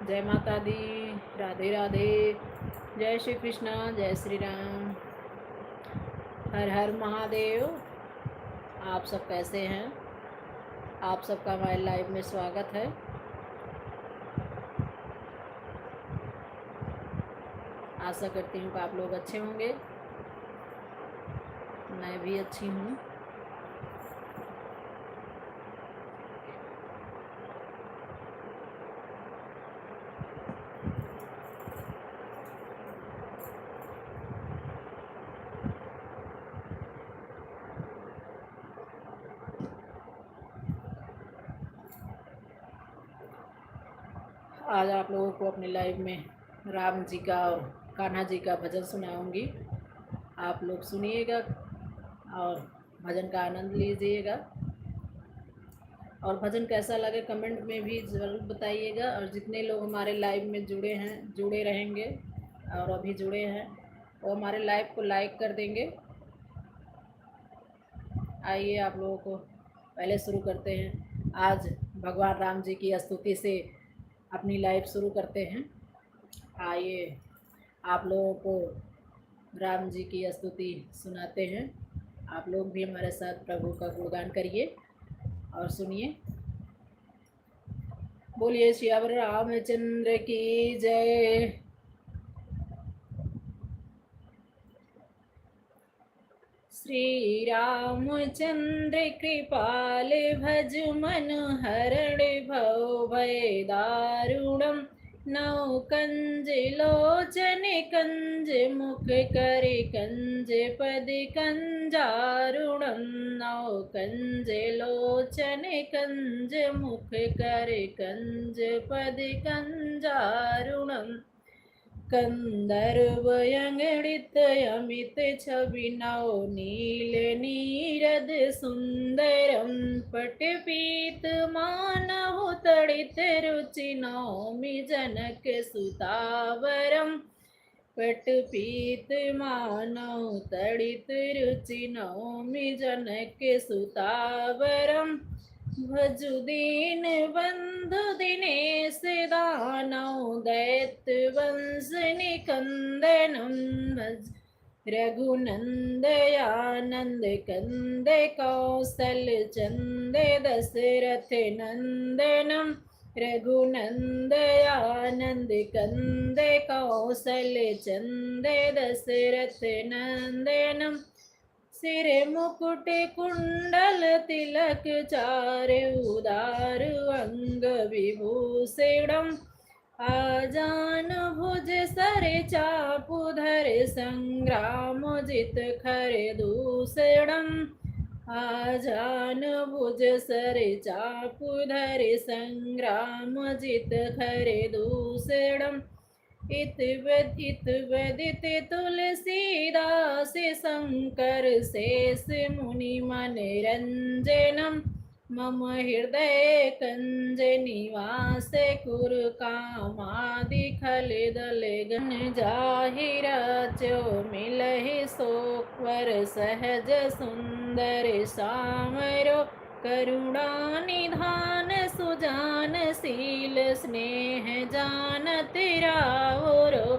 जय माता दी। राधे राधे। जय श्री कृष्णा, जय श्री राम। हर हर महादेव। आप सब कैसे हैं? आप सबका हमारे लाइव में स्वागत है। आशा करती हूँ कि आप लोग अच्छे होंगे। मैं भी अच्छी हूँ। आज आप लोगों को अपने लाइव में राम जी का और कान्हा जी का भजन सुनाऊंगी। आप लोग सुनिएगा और भजन का आनंद लीजिएगा। और भजन कैसा लगे कमेंट में भी ज़रूर बताइएगा। और जितने लोग हमारे लाइव में जुड़े रहेंगे और अभी जुड़े हैं, वो हमारे लाइव को लाइक कर देंगे। आइए आप लोगों को पहले शुरू करते हैं। आज भगवान राम जी की स्तुति से अपनी लाइव शुरू करते हैं। आइए आप लोगों को राम जी की स्तुति सुनाते हैं। आप लोग भी हमारे साथ प्रभु का गुणगान करिए और सुनिए। बोलिए श्याम रामचंद्र की जय। श्री रामचंद्र कृपाल भज मन हरण भव भय दारुणम। नौ कंज लोचन कंज मुख कर कंज पद कंजारुणम। नौ कंज लोचन कंज मुख कर कंज पद कंजारुणम। कंदर्वयंगणित अमित छवि नौ नील नीरद सुंदरम। पटपीत मानव तड़ित रुचि नौमि जनक सुतावरम। पटपीत मानव तड़ित रुचि नौमि जनक सुतावरम। भजुदीन बंधु दिनेश दानव दैत्य वंश निकंदनम। भज रघुनंदयानंद कंद कौशल चंद दशरथ नंदनम। रघुनंदयानंद कंद कौशल चंद दशरथ नंदनम। सिर मुकुट कुंडल तिलक चारु उदार अंग विभूषिणम। आजान भुज सर चापु धर संग्राम जित खर दूषणम। आजान भुज सर चापु धर संग्राम जित खर दूषणम। इत वदित तुलसीदास शंकर शेष मुनि मन रंजनम। मम हृदय कंज निवास कुरु कामादि खल दल गण जाहिर चो मिलहि सोक्वर सहज सुंदर सामरो। करुणा निधान सुजान शील स्नेह जानत रावरो।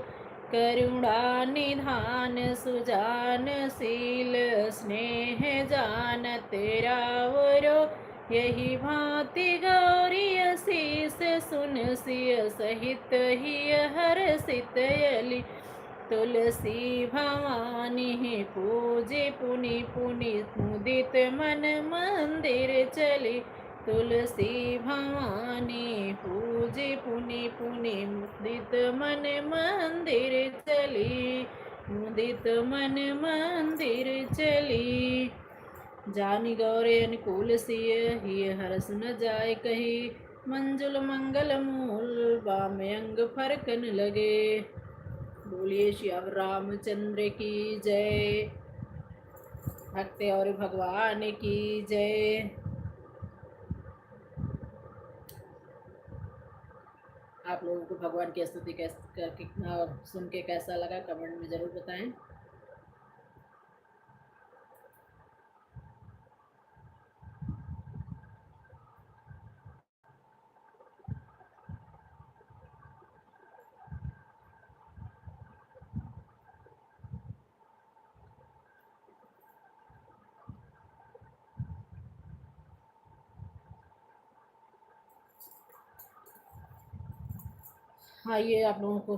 करुणा निधान सुजान शील स्नेह जानत रावरो। यही भांति गौरी शीस सुन सिय सहित ही हर्षित यलि। तुलसी भवानी पूजे पुनि पुनि मुदित मन मंदिर चली। तुलसी भवानी पूजे पुनि पुनि मुदित मन मंदिर चली। मुदित मन मंदिर चली। जानि गौरे अनुकूल सिय ही हरस न जाय कही। मंजुल मंगल मूल बाम अंग फरकन लगे। बोलिए श्याम रामचंद्र की जय। भक्त और भगवान की जय। आप लोगों को भगवान की स्तुति कितना और सुन के कैसा लगा कमेंट में ज़रूर बताएं। आइए आप लोगों को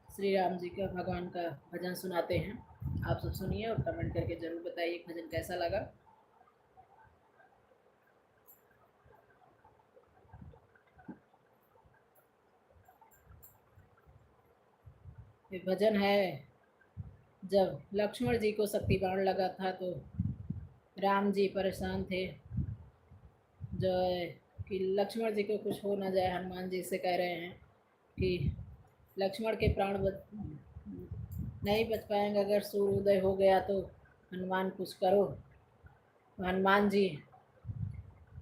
श्री राम जी का भगवान का भजन सुनाते हैं। आप सब सुनिए और कमेंट करके ज़रूर बताइए भजन कैसा लगा। ये भजन है, जब लक्ष्मण जी को शक्ति बाण लगा था तो राम जी परेशान थे, जो है कि लक्ष्मण जी को कुछ हो ना जाए। हनुमान जी से कह रहे हैं कि लक्ष्मण के प्राण नहीं बच पाएंगे, अगर सूर्य उदय हो गया तो हनुमान कुछ करो। तो हनुमान जी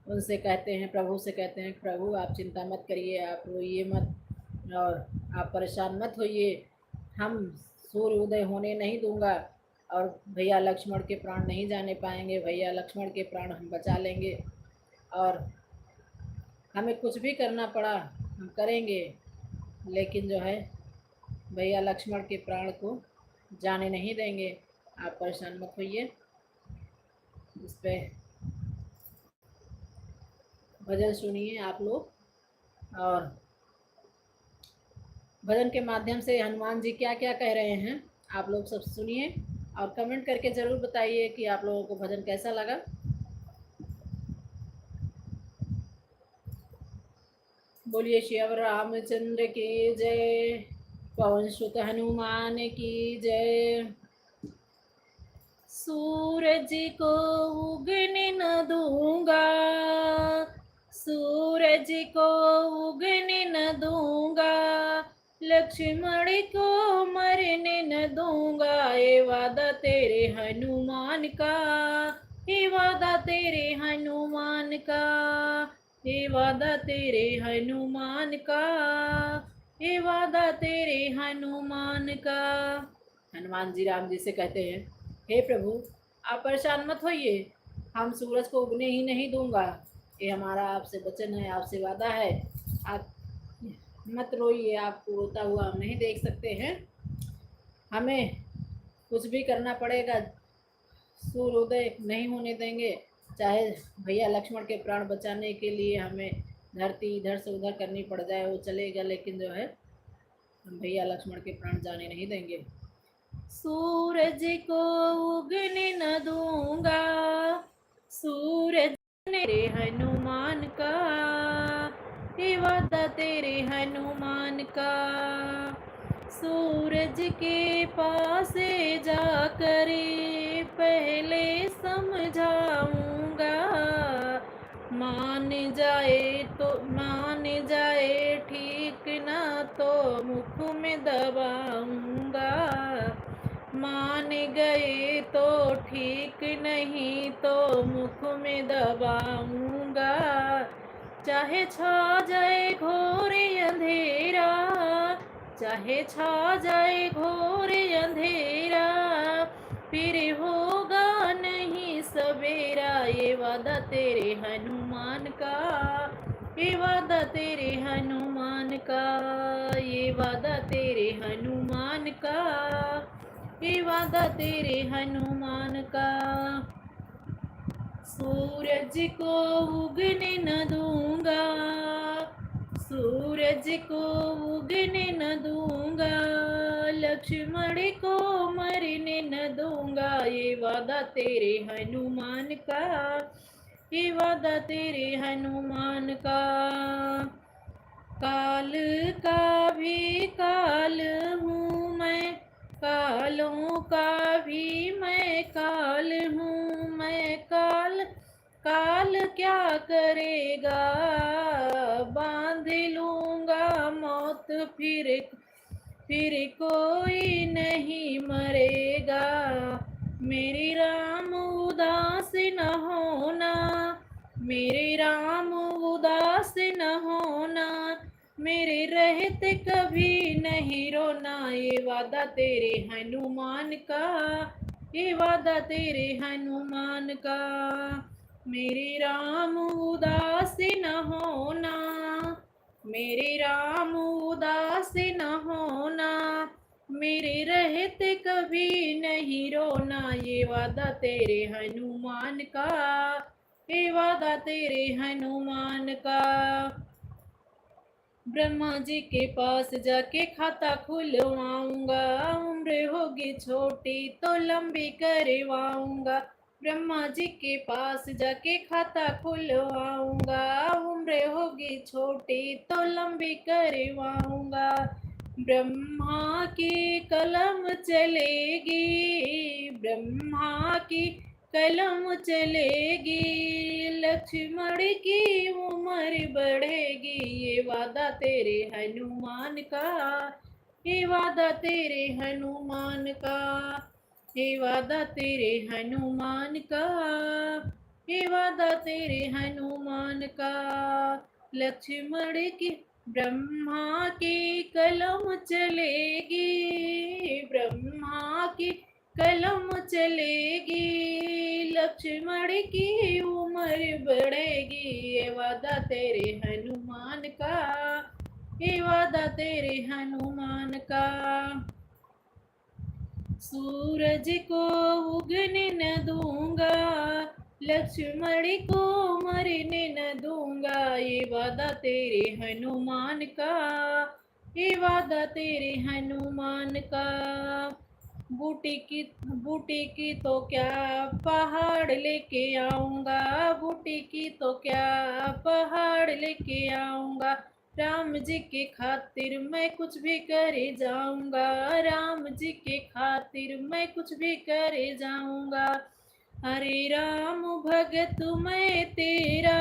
उनसे कहते हैं, प्रभु से कहते हैं, प्रभु आप चिंता मत करिए, आप रोइए मत और आप परेशान मत होइए, हम सूर्य उदय होने नहीं दूंगा और भैया लक्ष्मण के प्राण नहीं जाने पाएंगे, भैया लक्ष्मण के प्राण हम बचा लेंगे और हमें कुछ भी करना पड़ा हम करेंगे, लेकिन जो है भैया लक्ष्मण के प्राण को जाने नहीं देंगे। आप परेशान मत होइए। इस पे भजन सुनिए आप लोग और भजन के माध्यम से हनुमान जी क्या क्या कह रहे हैं आप लोग सब सुनिए और कमेंट करके ज़रूर बताइए कि आप लोगों को भजन कैसा लगा। बोलिए श्री रामचंद्र की जय, पवन सुत हनुमान की जय। सूरज को उगने न दूंगा, सूरज को उगने न दूंगा, लक्ष्मण को मरने न दूंगा, ये वादा तेरे हनुमान का, ये वादा तेरे हनुमान का, ये वादा तेरे हनुमान का, ये वादा तेरे हनुमान का। हनुमान जी राम जी से कहते हैं, हे प्रभु आप परेशान मत होइए, हम सूरज को उगने ही नहीं दूंगा, ये हमारा आपसे वचन है, आपसे वादा है। आप मत रोइए, आपको रोता हुआ हम नहीं देख सकते हैं, हमें कुछ भी करना पड़ेगा, सूर्योदय नहीं होने देंगे, चाहे भैया लक्ष्मण के प्राण बचाने के लिए हमें धरती इधर से उधर करनी पड़ जाए वो चलेगा, लेकिन जो है हम भैया लक्ष्मण के प्राण जाने नहीं देंगे। सूरज को उगने न दूंगा, सूरज तेरे हनुमान का, ये वादा तेरे हनुमान का। सूरज के पास जाकर पहले समझाऊंगा, मान जाए तो मान जाए ठीक, ना तो मुख में दबाऊंगा, मान गए तो ठीक, नहीं तो मुख में दबाऊंगा। चाहे छा जाए घोर अंधेरा, चाहे छा जाए घोर अंधेरा, फिर होगा नहीं सवेरा, ये वादा तेरे हनुमान का, ये वादा तेरे हनुमान का, ये वादा तेरे हनुमान का, ये वादा तेरे हनुमान का। सूरज को उगने न दूंगा, सूरज को उगने न दूंगा, लक्ष्मण को मरने न दूंगा, ये वादा तेरे हनुमान का, ये वादा तेरे हनुमान का। काल का भी काल हूँ मैं, कालों का भी मैं काल हूँ मैं, काल काल क्या करेगा, बांध लूंगा मौत फिर कोई नहीं मरेगा। मेरी राम उदास न होना, मेरे राम उदास न होना, मेरे रहते कभी नहीं रोना, ये वादा तेरे हनुमान का, ये वादा तेरे हनुमान का। मेरे राम उदास न होना, मेरे राम उदास न होना, मेरे रहते कभी नहीं रोना, ये वादा तेरे हनुमान का, ये वादा तेरे हनुमान का। ब्रह्मा जी के पास जाके खाता खुलवाऊंगा, उम्र होगी छोटी तो लंबी करवाऊंगा। ब्रह्मा जी के पास जाके खाता खुलवाऊंगा, उम्र होगी छोटी तो लंबी करवाऊंगा। ब्रह्मा की कलम चलेगी, ब्रह्मा की कलम चलेगी, लक्ष्मण की उम्र बढ़ेगी। ये वादा तेरे हनुमान का, ये वादा तेरे हनुमान का, ये वादा तेरे हनुमान का, ये वादा तेरे हनुमान का। लक्ष्मण की ब्रह्मा की कलम चलेगी, ब्रह्मा की कलम चलेगी, लक्ष्मण की उम्र बढ़ेगी। ये वादा तेरे हनुमान का, ये वादा तेरे हनुमान का। सूरज को उगने न दूंगा, लक्ष्मण को मरने न दूंगा। ये वादा तेरे हनुमान का, ये वादा तेरे हनुमान का। बूटी की तो क्या पहाड़ लेके आऊंगा, बूटी की तो क्या पहाड़ लेके आऊंगा। राम जी के खातिर मैं कुछ भी करे जाऊंगा, राम जी के खातिर मैं कुछ भी करे जाऊंगा। हरे राम भगत मैं तेरा,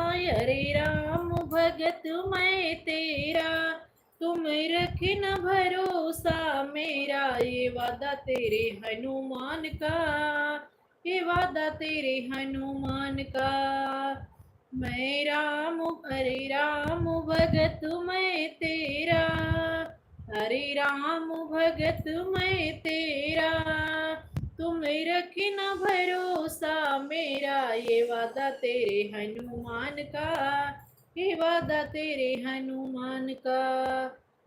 हरे राम भगत मैं तेरा, तुम रखना भरोसा मेरा। ये वादा तेरे हनुमान का, ये वादा तेरे हनुमान का। मैं राम, हरे राम भगत मैं तेरा, हरे राम भगत मैं तेरा, तुम रखना भरोसा मेरा। ये वादा तेरे हनुमान का, ये वादा तेरे हनुमान का।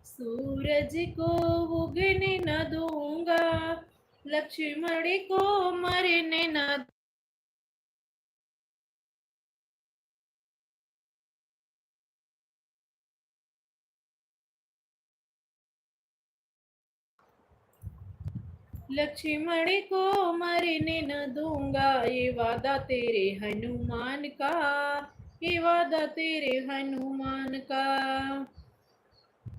सूरज को उगने न दूंगा, लक्ष्मण को मरने न। लक्ष्मण को मरने न दूंगा। ये वादा तेरे हनुमान का, ये वादा तेरे हनुमान का।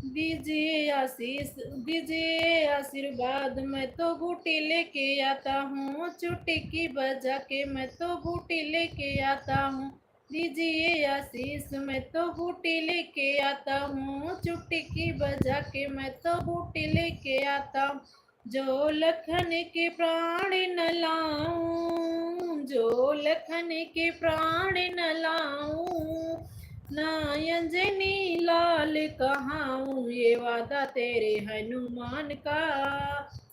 दीजिए आशीष, दीजिए आशीर्वाद, मैं तो बूटी लेके आता हूँ, चुटकी बजा के मैं तो बूटी लेके आता हूँ। दीजिए आशीष, मैं तो बूटी लेके आता हूँ, चुटकी बजा के मैं तो बूटी लेके आता हूँ। जो लखन के प्राण न लाऊं, जो लखन के प्राण न लाऊं, ना अंजनी लाल कहाऊं। ये वादा तेरे हनुमान का,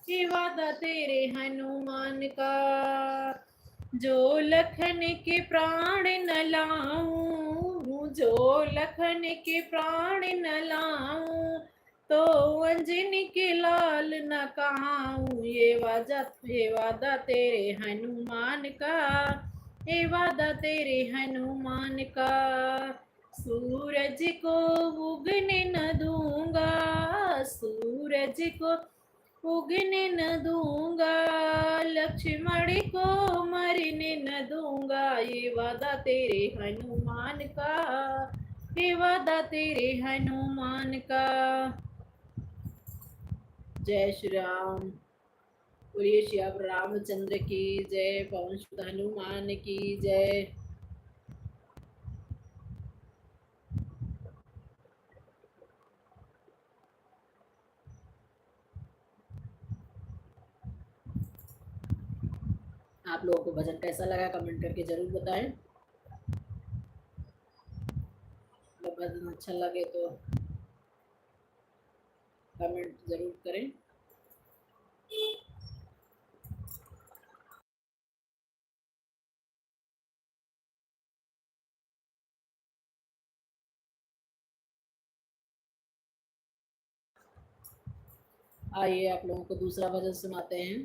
ये वादा तेरे हनुमान का। जो लखन के प्राण न लाऊं, जो लखन के प्राण न लाऊं, तो अंजनी के लाल न कहाऊं। ये वादा तेरे हनुमान का, ये वादा तेरे हनुमान का। सूरज को उगने न दूंगा, सूरज को उगने न दूंगा, लक्ष्मण को मरने न दूंगा। ये वादा तेरे हनुमान का, ये वादा तेरे हनुमान का। जय श्री राम। बोलिए श्री रामचंद्र की जय, पवन सुत हनुमान की जय। आप लोगों को भजन कैसा लगा कमेंट करके जरूर बताएं। अगर भजन अच्छा लगे तो कमेंट जरूर करें। आइए आप लोगों को दूसरा भजन सुनाते हैं।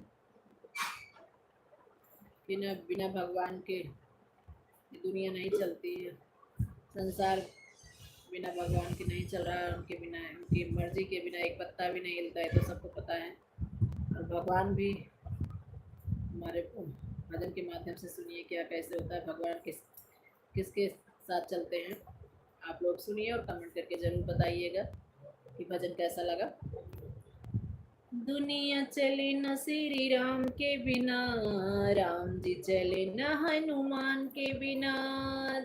बिना बिना भगवान के ये दुनिया नहीं चलती है, संसार बिना भगवान के नहीं चल रहा है, उनके बिना, उनकी मर्जी के बिना एक पत्ता भी नहीं हिलता है, तो सबको पता है। और भगवान भी हमारे भजन के माध्यम से सुनिए क्या कैसे होता है, भगवान किसके साथ चलते हैं। आप लोग सुनिए और कमेंट करके ज़रूर बताइएगा कि भजन कैसा लगा। दुनिया चले न श्री राम के बिना, राम जी चले न हनुमान के बिना।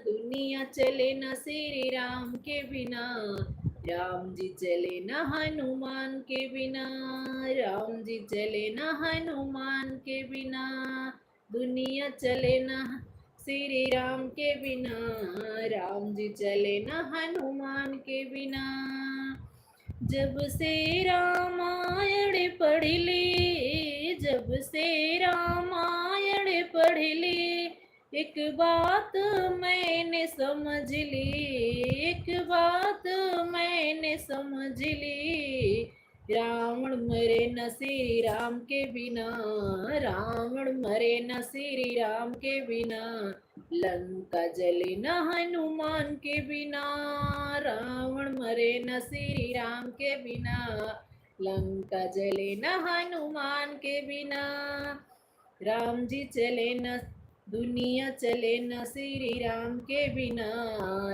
दुनिया चले न श्री राम के बिना, राम जी चले न हनुमान के बिना। राम जी चले न हनुमान के बिना। दुनिया चले न श्री राम के बिना, राम जी चले न हनुमान के बिना। जब से रामायण पढ़ ली, जब से रामायण पढ़ ली, एक बात मैंने समझ ली, एक बात मैंने समझ ली। रावण मरे न श्री राम के बिना, रावण मरे न श्री राम के बिना। लंका जले न हनुमान के बिना, रावण मरे न श्री राम के बिना। लंका जले न हनुमान के बिना। राम जी चले न, दुनिया चले न श्री राम के बिना,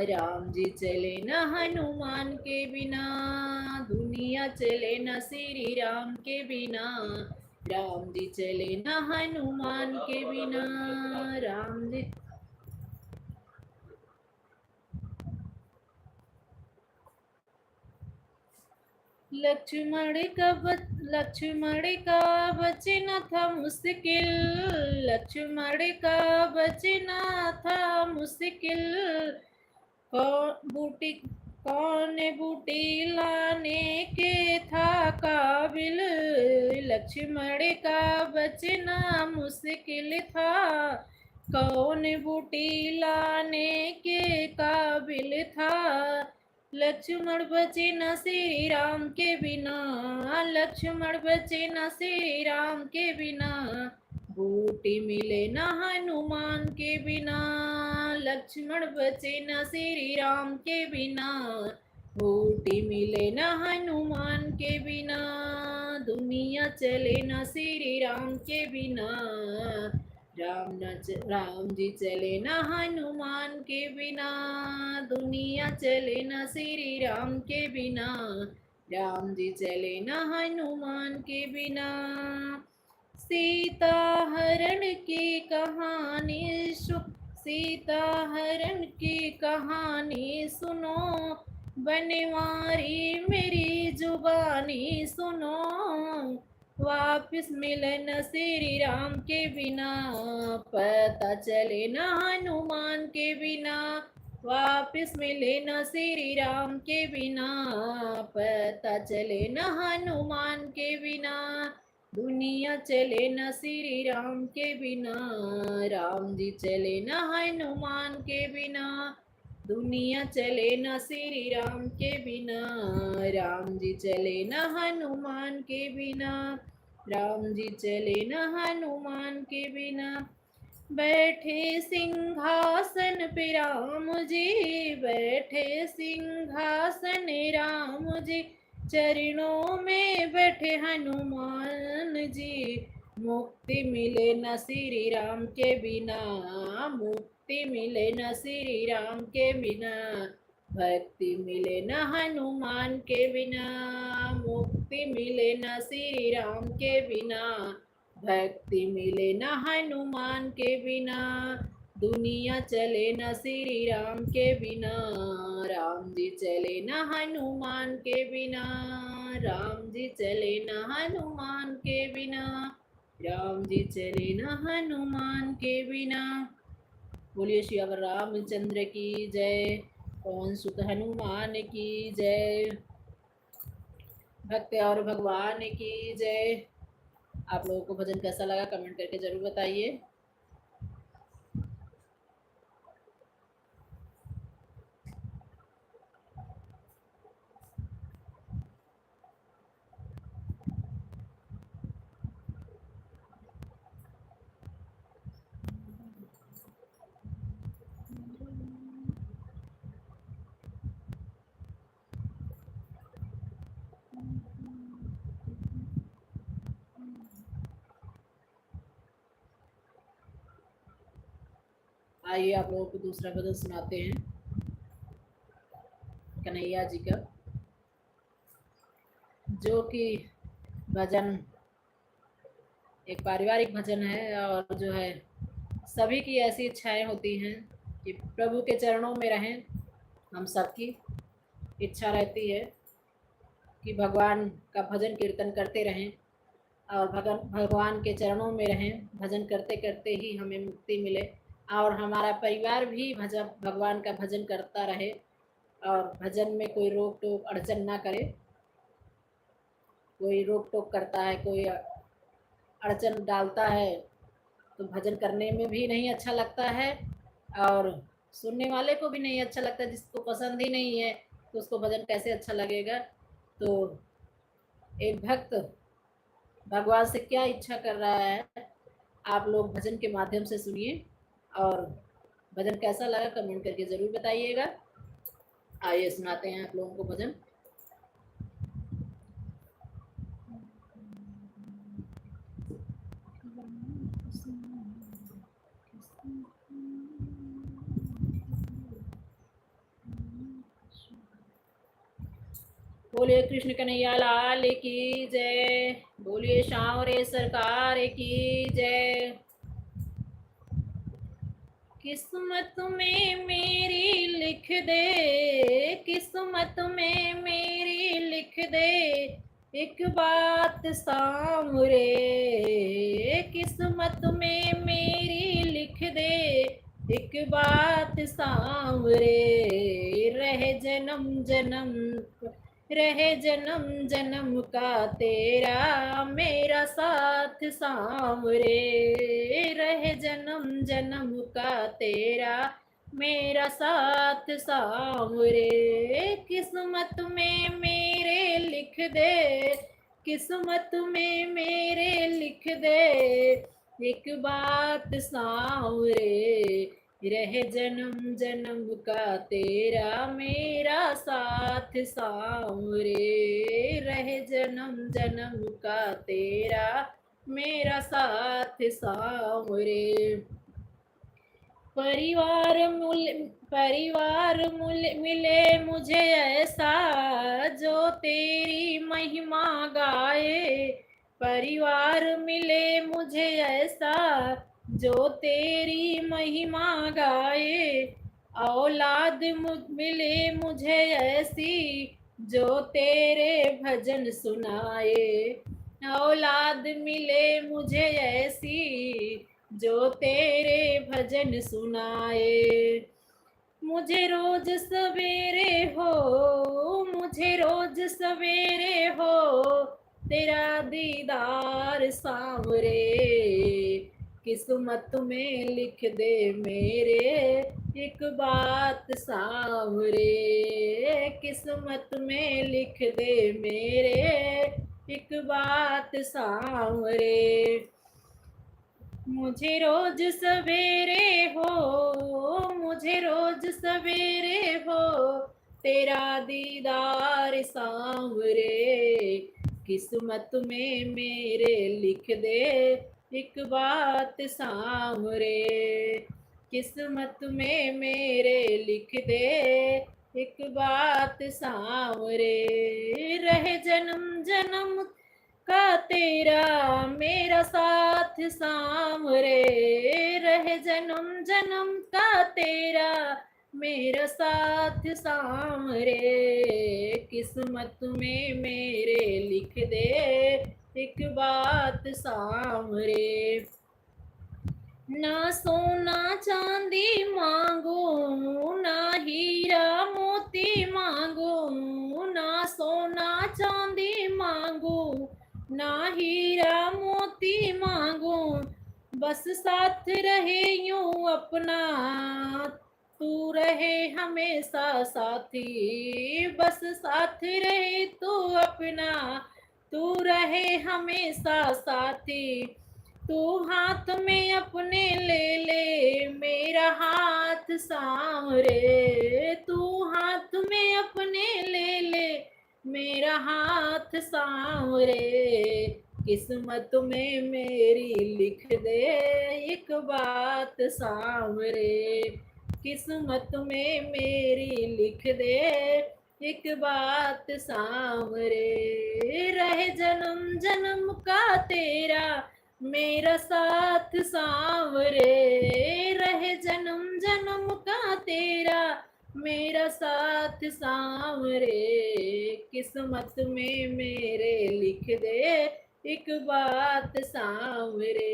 राम जी चले न हनुमान के बिना। दुनिया चले न श्री राम के बिना, राम जी चले न हनुमान के बिना। राम जी लक्ष्मण का बचना था मुश्किल, लक्ष्मण का बचना था मुश्किल। बूटी कौन बूटी लाने के था काबिल, लक्ष्मण का बचना मुश्किल था। कौन बूटी लाने के काबिल था। लक्ष्मण बचे न श्री राम के बिना, लक्ष्मण बचे न श्री राम के बिना। बूटी मिले न हनुमान के बिना, लक्ष्मण बचे न श्री राम के बिना। बूटी मिले न हनुमान के बिना। दुनिया चले न श्री राम के बिना, राम जी चले न हनुमान के बिना। दुनिया चले न श्री राम के बिना, राम जी चले न हनुमान के बिना। सीता हरण की कहानी सीता हरण की कहानी सुनो, बनवारी मेरी जुबानी सुनो। वापिस मिले न श्री राम के बिना, पता चले न हनुमान के बिना। वापिस मिले न श्री राम के बिना, पता चले न हनुमान के बिना। दुनिया चले न श्री राम के बिना, राम जी चले न हनुमान के बिना। दुनिया चले न श्री राम के बिना, राम जी चले न हनुमान के बिना। राम जी चले न हनुमान के बिना। बैठे सिंहासन पे राम जी, बैठे सिंहासन राम जी। चरणों में बैठे हनुमान जी। मुक्ति मिले न श्री राम के बिना, मुक्ति मिले न श्री राम के बिना। भक्ति मिले न हनुमान के बिना, मुक्ति मिले न श्री राम के बिना। भक्ति मिले न हनुमान के बिना। दुनिया चले न श्री राम के बिना, राम जी चले न हनुमान के बिना। राम जी चले न हनुमान के बिना, राम जी चले न हनुमान के बिना। बोलिए श्री रामचंद्र की जय, पवन सुत हनुमान की जय, भक्त और भगवान की जय। आप लोगों को भजन कैसा लगा कमेंट करके जरूर बताइए। आइए आप लोगों को दूसरा भजन सुनाते हैं कन्हैया जी का, जो कि भजन एक पारिवारिक भजन है और जो है सभी की ऐसी इच्छाएं होती हैं कि प्रभु के चरणों में रहें। हम सबकी इच्छा रहती है कि भगवान का भजन कीर्तन करते रहें और भगवान के चरणों में रहें, भजन करते करते ही हमें मुक्ति मिले और हमारा परिवार भी भगवान का भजन करता रहे और भजन में कोई रोक टोक अड़चन ना करे। कोई रोक टोक करता है, कोई अड़चन डालता है तो भजन करने में भी नहीं अच्छा लगता है और सुनने वाले को भी नहीं अच्छा लगता। जिसको पसंद ही नहीं है तो उसको भजन कैसे अच्छा लगेगा। तो एक भक्त भगवान से क्या इच्छा कर रहा है आप लोग भजन के माध्यम से सुनिए और भजन कैसा लगा कमेंट करके ज़रूर बताइएगा। आइए सुनाते हैं आप लोगों को भजन। बोलिए कृष्ण कन्हैया लाल की जय, बोलिए शावरे सरकार की जय। किस्मत में मेरी लिख दे, किस्मत में मेरी लिख दे एक बात सांवरे, किस्मत में मेरी लिख दे एक बात सांवरे, रहे जन्म जन्म रहे जन्म जन्म का तेरा मेरा साथ सांवरे, रहे जन्म जन्म का तेरा मेरा साथ सांवरे। किस्मत में मेरे लिख दे, किस्मत में मेरे लिख दे एक बात सांवरे, रहे जन्म जन्म का तेरा मेरा साथ सांवरे, रहे जन्म जन्म का तेरा मेरा साथ सांवरे। परिवार मिले मुझे ऐसा जो तेरी महिमा गाए, परिवार मिले मुझे ऐसा जो तेरी महिमा गाए, औलाद मिले मुझे ऐसी जो तेरे भजन सुनाए, औलाद मिले मुझे ऐसी जो तेरे भजन सुनाए। मुझे रोज सवेरे हो, मुझे रोज सवेरे हो तेरा दीदार सांवरे, किस्मत में लिख दे मेरे एक बात सांवरे, किस्मत में लिख दे मेरे एक बात सांवरे। मुझे रोज सवेरे हो, मुझे रोज सवेरे हो तेरा दीदार सांवरे, किस्मत में मेरे लिख दे एक बात सांवरे, किस्मत में मेरे लिख दे एक बात सांवरे, रहे जन्म जन्म का तेरा मेरा साथ सांवरे, रहे जन्म जन्म का तेरा मेरा साथ सांवरे, किस्मत में मेरे लिख दे एक बात सांवरे। ना सोना चांदी मांगू ना हीरा मोती मांगू, ना सोना चांदी मांगू ना हीरा मोती मांगू, बस साथ रहे यूं अपना तू रहे हमेशा साथी, बस साथ रहे तू अपना तू रहे हमेशा साथी, तू हाथ में अपने ले ले मेरा हाथ सांवरे, तू हाथ में अपने ले ले मेरा हाथ सांवरे, किस्मत में मेरी लिख दे एक बात सांवरे, किस्मत में मेरी लिख दे एक बात सांवरे, रहे जन्म जन्म का तेरा मेरा साथ सांवरे, रहे जन्म जन्म का तेरा मेरा साथ सांवरे, किस्मत में मेरे लिख दे एक बात सांवरे,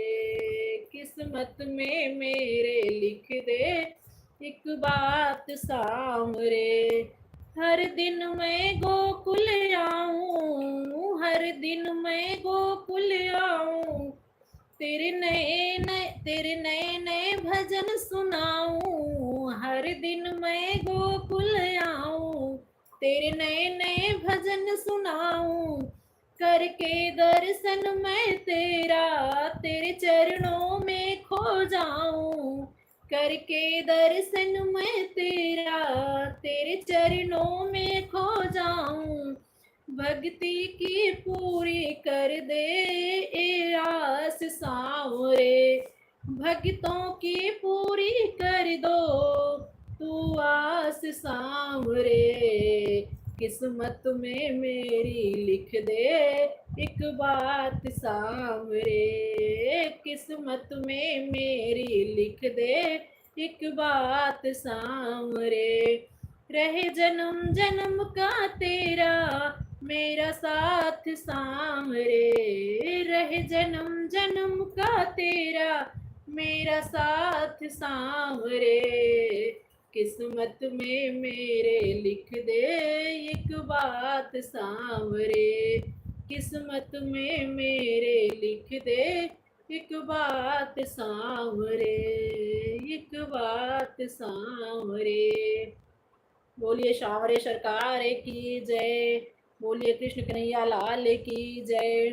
किस्मत में मेरे लिख दे एक बात सांवरे, हर दिन मैं गोकुल आऊं, हर दिन मैं गोकुल आऊं, तेरे नए नए भजन सुनाऊं, हर दिन मैं गोकुल आऊं, तेरे नए नए भजन सुनाऊं, करके दर्शन मैं तेरा तेरे चरणों में खो जाऊं, करके दर्शन मैं तेरा तेरे चरणों में खो जाऊं, भक्ति की पूरी कर दे ए आस सांवरे, भक्तों की पूरी कर दो तू आस सांवरे, किस्मत में मेरी लिख दे एक बात सांवरे, किस्मत में मेरी लिख दे एक बात सांवरे, रहे जन्म जन्म का तेरा मेरा साथ सांवरे, रहे जन्म जन्म का तेरा मेरा साथ सांवरे, किस्मत में मेरे लिख दे एक बात सांवरे, किस्मत में मेरे लिख दे एक बात सांवरे, एक बात सांवरे। बोलिए सांवरे सरकार की जय, बोलिए कृष्ण कन्हैया लाल की जय,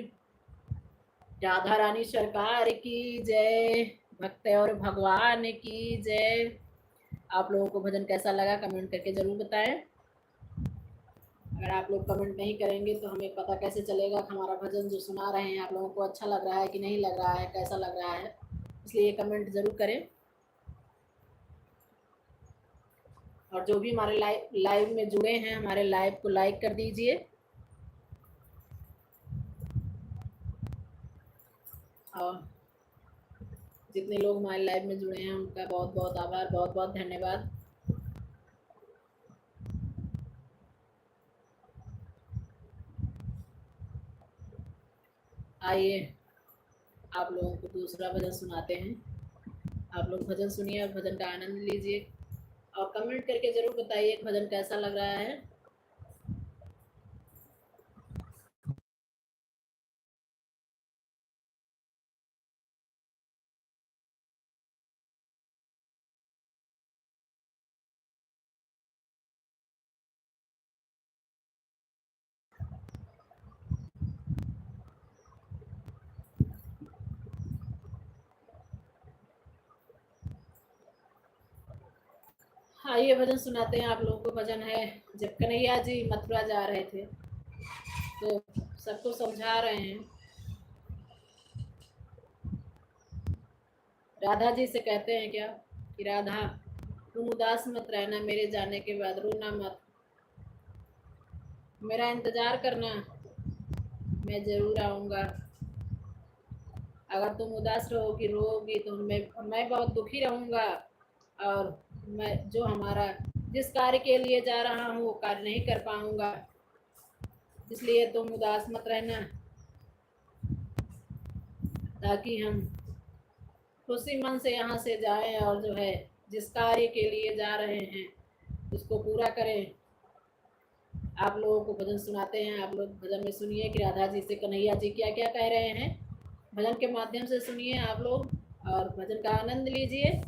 राधा रानी सरकार की जय, भक्त और भगवान की जय। आप लोगों को भजन कैसा लगा कमेंट करके जरूर बताएं। अगर आप लोग कमेंट नहीं करेंगे तो हमें पता कैसे चलेगा कि हमारा भजन जो सुना रहे हैं आप लोगों को अच्छा लग रहा है कि नहीं लग रहा है, कैसा लग रहा है, इसलिए कमेंट ज़रूर करें। और जो भी हमारे लाइव में जुड़े हैं हमारे लाइव को लाइक कर दीजिए। और जितने लोग हमारे लाइव में जुड़े हैं उनका बहुत बहुत आभार, बहुत बहुत धन्यवाद। आइए आप लोगों को दूसरा भजन सुनाते हैं। आप लोग भजन सुनिए और भजन का आनंद लीजिए और कमेंट करके ज़रूर बताइए भजन कैसा लग रहा है। आइए भजन सुनाते हैं आप लोगों को। भजन है, जब कन्हैया जी मथुरा जा रहे थे तो सबको समझा रहे हैं, राधा जी से कहते हैं क्या कि राधा तुम उदास मत रहना, मेरे जाने के बाद रोना मत, मेरा इंतज़ार करना, मैं ज़रूर आऊँगा। अगर तुम उदास रहोगी रोओगी तो मैं बहुत दुखी रहूँगा और मैं जो हमारा जिस कार्य के लिए जा रहा हूँ वो कार्य नहीं कर पाऊँगा, इसलिए तुम उदास मत रहना, ताकि हम खुशी मन से यहाँ से जाएं और जो है जिस कार्य के लिए जा रहे हैं उसको पूरा करें। आप लोगों को भजन सुनाते हैं, आप लोग भजन में सुनिए कि राधा जी से कन्हैया जी क्या क्या कह रहे हैं। भजन के माध्यम से सुनिए आप लोग और भजन का आनंद लीजिए।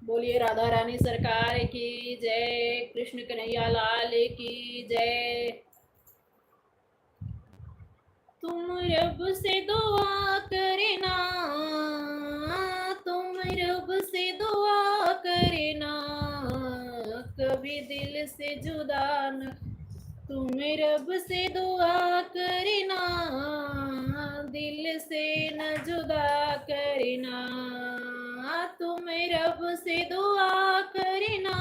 बोलिए राधा रानी सरकार की जय, कृष्ण कन्हैया लाल की जय। तुम रब से दुआ करना, तुम रब से दुआ करना, कभी दिल से जुदा न। तुम रब से दुआ करना, दिल से न जुदा करना। तुम रब से दुआ करना,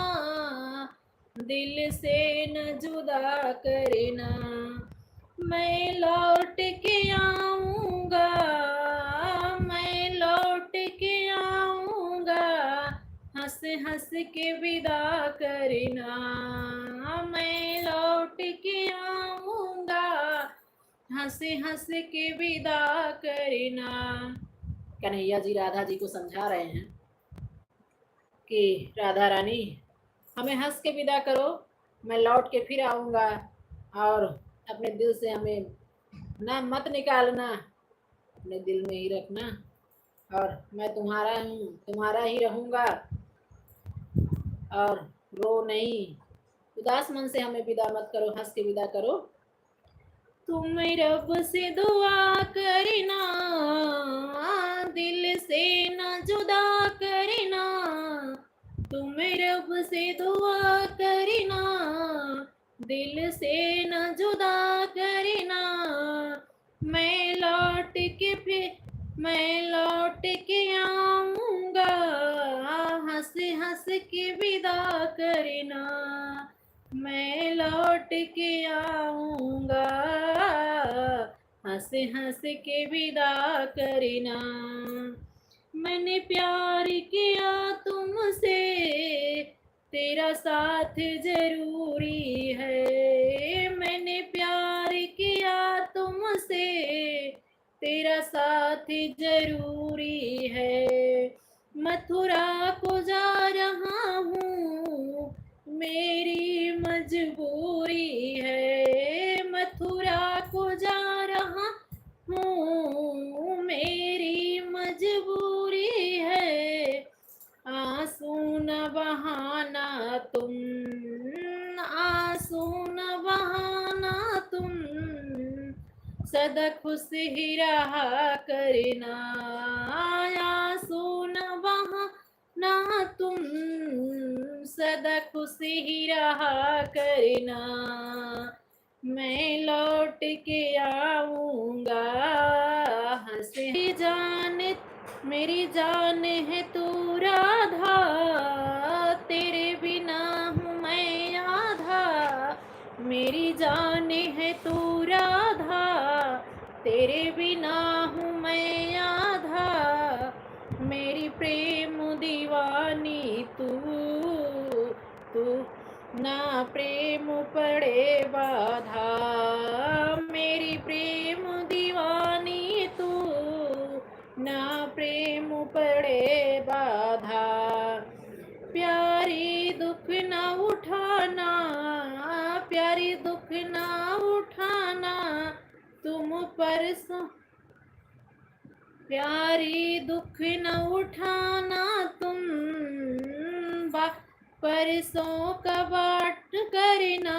दिल से न जुदा करना। मैं लौट के आऊँगा, मैं लौट के आऊँगा, हंस हंस के विदा करना। मैं लौट के आऊँगा, हंस हंस के विदा करना। कन्हैया जी राधा जी को समझा रहे हैं कि राधा रानी हमें हंस के विदा करो, मैं लौट के फिर आऊँगा, और अपने दिल से हमें ना मत निकालना, अपने दिल में ही रखना, और मैं तुम्हारा हूँ, तुम्हारा ही रहूँगा, और रो नहीं, उदास मन से हमें विदा मत करो, हंस के विदा करो। तुम रब से दुआ करना, दिल से न जुदा करना। तुम रब से दुआ करना, दिल से न जुदा करना। मैं लौट के फिर, मैं लौट के आऊँगा, हंस हंस के विदा करना। मैं लौट के आऊँगा, हंस हंस के विदा करना। मैंने प्यार किया तुमसे, तेरा साथ जरूरी है। मैंने प्यार किया तुमसे, तेरा साथ जरूरी है। मथुरा को जा रहा हूँ, मेरी मजबूरी है। मथुरा को जा रहा हूँ, मेरी मजबूरी है। आंसू न बहाना तुम, आंसू न बहाना तुम, सदा खुश ही रहा करना। आंसू न बहाना तुम, सदा खुश ही रहा करना। मैं लौट के आऊँगा, हंसे जान, मेरी जान है तू राधा, तेरे बिना हूँ मैं आधा। मेरी जान है तू राधा, तेरे बिना हूँ मैं आधा। मेरी प्रेम दीवानी तू, तू ना प्रेम पड़े बाधा। मेरी प्रेम दीवानी तू, ना प्रेम पड़े बाधा। प्यारी दुख न उठाना, प्यारी दुख न उठाना, तुम पर प्यारी दुख न उठाना तुम, परसों का बाट करना।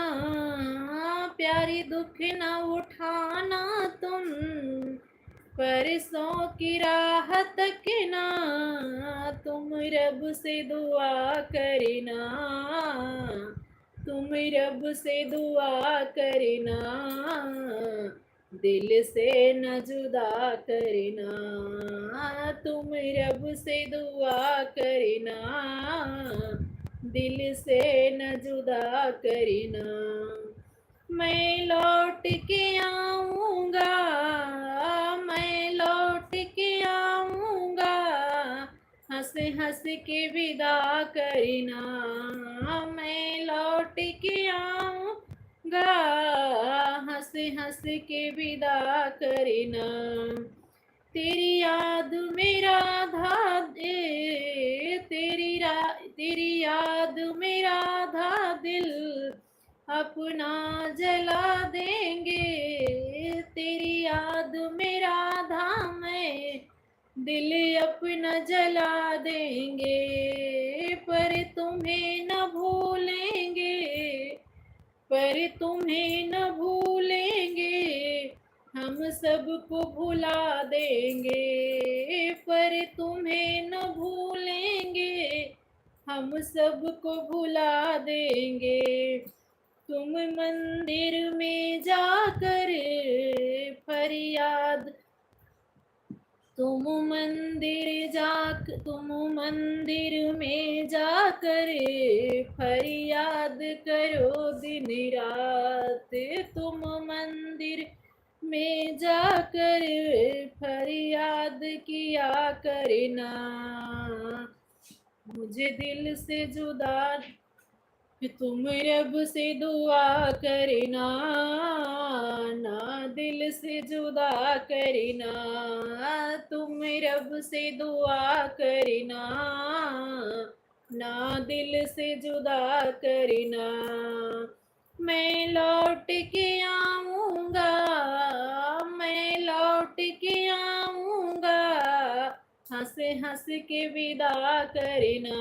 प्यारी दुख न उठाना तुम, परसों की राह तकना। तुम रब से दुआ करना, तुम रब से दुआ करना, दिल से न जुदा करना। तुम रब से दुआ करना, दिल से न जुदा करना। मैं लौट के आऊँगा, मैं लौट के आऊँगा, हंस हंस के विदा करना। मैं लौट के आऊँगा, हंस हंस के विदा करना। तेरी याद में राधा दे, तेरी याद में राधा दिल अपना जला देंगे। तेरी याद में राधा मैं दिल अपना जला देंगे। पर तुम्हें न भूलेंगे, पर तुम्हें न भूलेंगे, हम हम सबको भुला देंगे पर तुम्हें न भूलेंगे, हम सबको भुला देंगे। तुम मंदिर में जाकर फरियाद, तुम मंदिर में जाकर फरियाद करो दिन रात। तुम मंदिर में जाकर फरियाद किया करना, मुझे दिल से जुदा तुम रब से दुआ करना, ना दिल से जुदा करना, तुम रब से दुआ करना, ना दिल से जुदा करना। मैं लौट के आऊँगा, मैं लौट के आऊँगा, हंस हंस के विदा करना,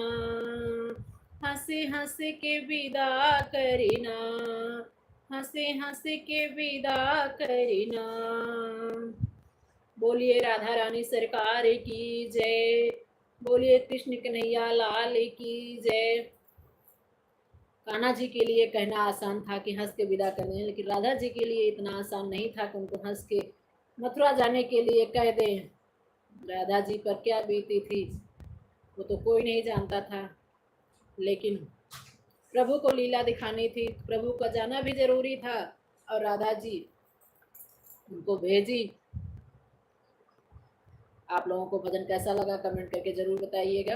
हंस हंस के विदा करना, हंस हंस के विदा करना। बोलिए राधा रानी सरकार की जय, बोलिए कृष्ण कन्हैया लाल की जय। कान्हा जी के लिए कहना आसान था कि हंस के विदा कर दें, लेकिन राधा जी के लिए इतना आसान नहीं था कि उनको हंस के मथुरा जाने के लिए कह दें। राधा जी पर क्या बीती थी वो तो कोई नहीं जानता था, लेकिन प्रभु को लीला दिखानी थी, प्रभु का जाना भी जरूरी था और राधा जी उनको भेजी। आप लोगों को भजन कैसा लगा कमेंट करके जरूर बताइएगा।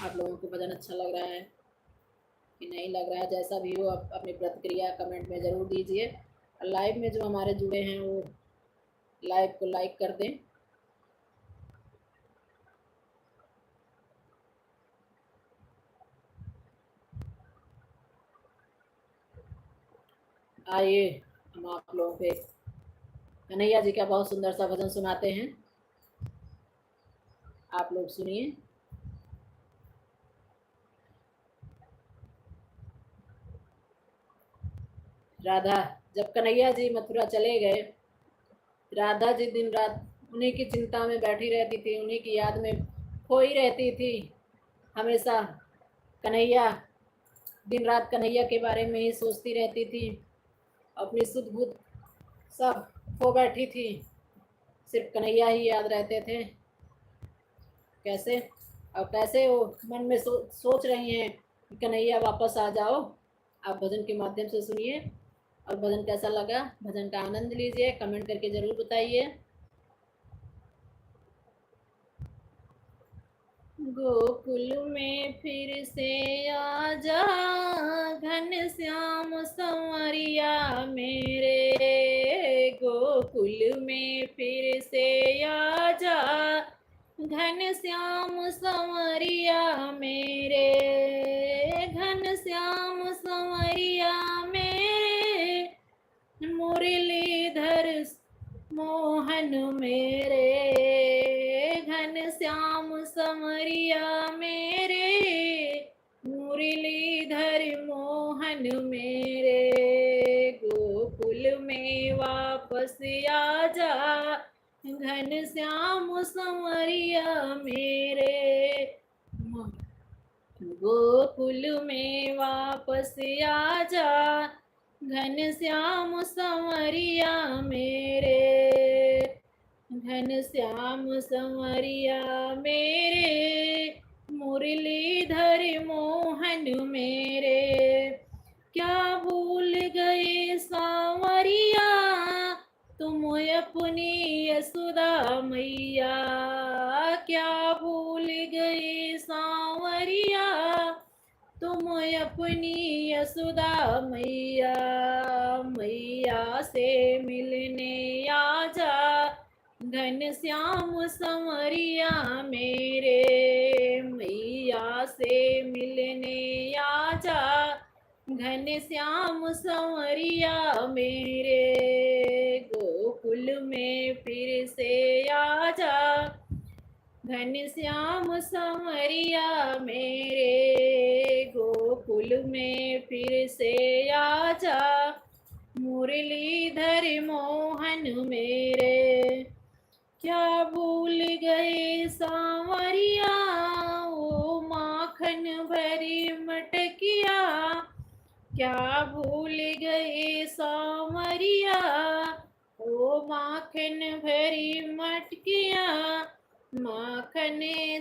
आप लोगों को भजन अच्छा लग रहा है कि नहीं लग रहा है, जैसा भी हो आप अपनी प्रतिक्रिया कमेंट में ज़रूर दीजिए। और लाइव में जो हमारे जुड़े हैं वो लाइव को लाइक कर दें। आइए हम आप लोगों पे कन्हैया जी का बहुत सुंदर सा भजन सुनाते हैं, आप लोग सुनिए। राधा, जब कन्हैया जी मथुरा चले गए, राधा जी दिन रात उन्हीं की चिंता में बैठी रहती थी, उन्हीं की याद में खोई रहती थी। हमेशा कन्हैया, दिन रात कन्हैया के बारे में ही सोचती रहती थी, अपनी सुध बुध सब खो बैठी थी, सिर्फ कन्हैया ही याद रहते थे। कैसे अब कैसे वो मन में सोच रही हैं कि कन्हैया वापस आ जाओ। आप भजन के माध्यम से सुनिए और भजन कैसा लगा, भजन का आनंद लीजिए, कमेंट करके ज़रूर बताइए। गोकुल में फिर से आजा घन श्याम संवरिया मेरे, गोकुल में फिर से आजा घन श्याम संवरिया मेरे, घन श्याम संवरिया मेरे, मुरलीधर मोहन मेरे, घन श्याम संवरिया मेरे, मुरलीधर मोहन मेरे, गोकुल में वापस आजा घन श्याम संवरिया मेरे, गोकुल में वापस आजा घन श्याम संवरिया मेरे, घन श्याम संवरिया मेरे, मुरलीधर मोहन मेरे। क्या भूल गए सांवरिया तुम अपनी यशोदा मैया, क्या भूल गए सांवरिया तुम अपनी यशोदा मैया, मैया से मिलने आजा घन श्याम संवरिया मेरे, मैया से मिलने आजा घन श्याम संवरिया मेरे, गोकुल में फिर से आजा घन श्याम संवरिया मेरे, गोकुल में फिर से आजा मुरलीधर मोहन मेरे, क्या भूल गए सांवरिया ओ माखन भरी मटकिया, क्या भूल गए सांवरिया ओ माखन भरी मटकिया, माखन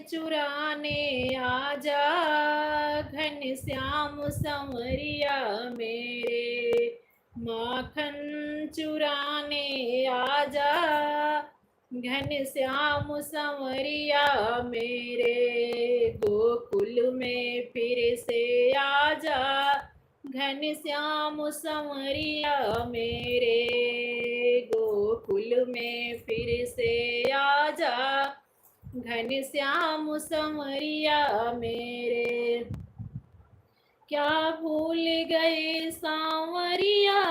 चुराने आजा घन श्याम संवरिया मेरे, माखन चुराने आजा घन श्याम संवरिया मेरे, गोकुल में फिर से आजा घन श्याम संवरिया मेरे, गोकुल में फिर से आजा घन श्याम संवरिया मेरे, क्या भूल गए सांवरिया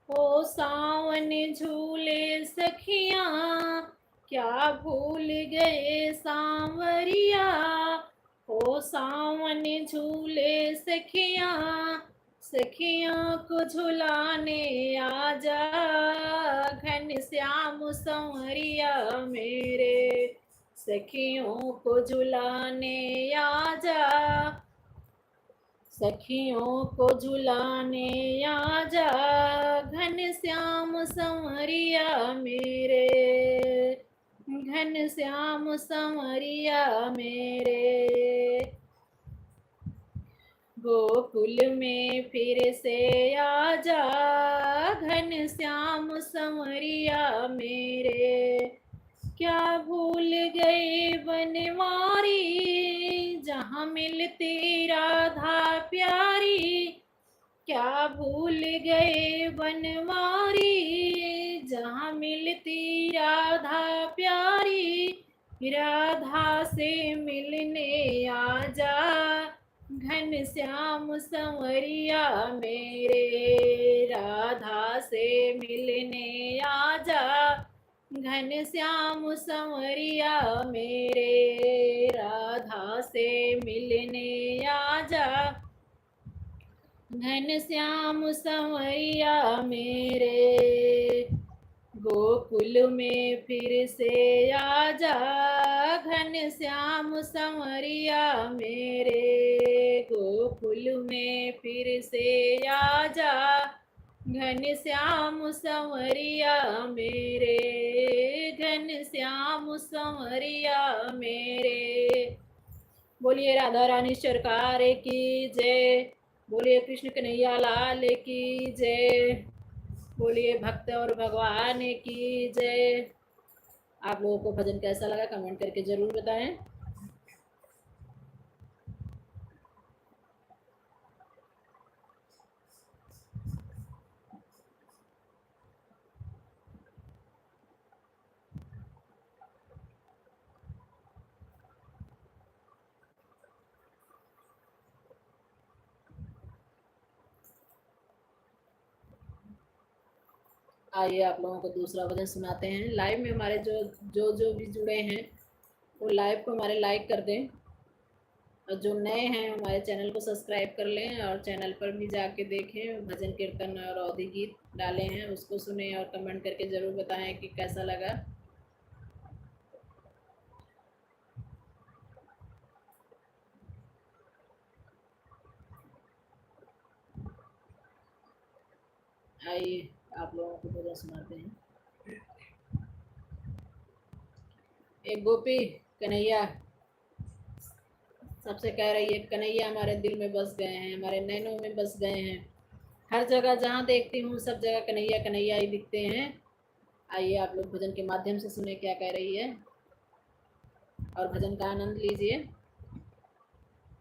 ओ सावन झूले सखिया, क्या भूल गए सांवरिया ओ सावन झूले सखिया, सखियों को झुलाने आजा घन श्याम संवरिया मेरे, सखियों को झुलाने आजा, सखियों को झुलाने आजा घन श्याम संवरिया मेरे, घन श्याम संवरिया मेरे, गोकुल में फिर से आजा घन श्याम संवरिया मेरे, क्या भूल गए बनवारी जहाँ मिलती राधा प्यारी, क्या भूल गए बनवारी जहाँ मिलती राधा प्यारी, राधा से मिलने आजा घन श्याम संवरिया मेरे, राधा से मिलने आजा घन श्याम संवरिया मेरे, राधा से मिलने आजा घन श्याम संवरिया मेरे, गोकुल में फिर से आजा घन श्याम संवरिया मेरे, गोकुल में फिर से आजा घन श्याम संवरिया मेरे, घन श्याम संवरिया मेरे। बोलिए राधा रानी सरकार की जय, बोलिए कृष्ण कन्हैया लाल की जय, बोलिए भक्त और भगवान की जय। आप लोगों को भजन कैसा लगा कमेंट करके जरूर बताएं। आइए आप लोगों को दूसरा भजन सुनाते हैं। लाइव में हमारे जो भी जुड़े हैं वो लाइव को हमारे लाइक कर दें, और जो नए हैं हमारे चैनल को सब्सक्राइब कर लें, और चैनल पर भी जाके देखें, भजन कीर्तन और अवधि गीत डाले हैं उसको सुने और कमेंट करके ज़रूर बताएं कि कैसा लगा। आइए आप लोगों को भजन सुनाते हैं। एक गोपी कन्हैया सबसे कह रही है, कन्हैया हमारे दिल में बस गए हैं, हमारे नैनों में बस गए हैं, हर जगह जहाँ देखती हूँ सब जगह कन्हैया कन्हैया ही दिखते हैं। आइए आप लोग भजन के माध्यम से सुने क्या कह रही है और भजन का आनंद लीजिए।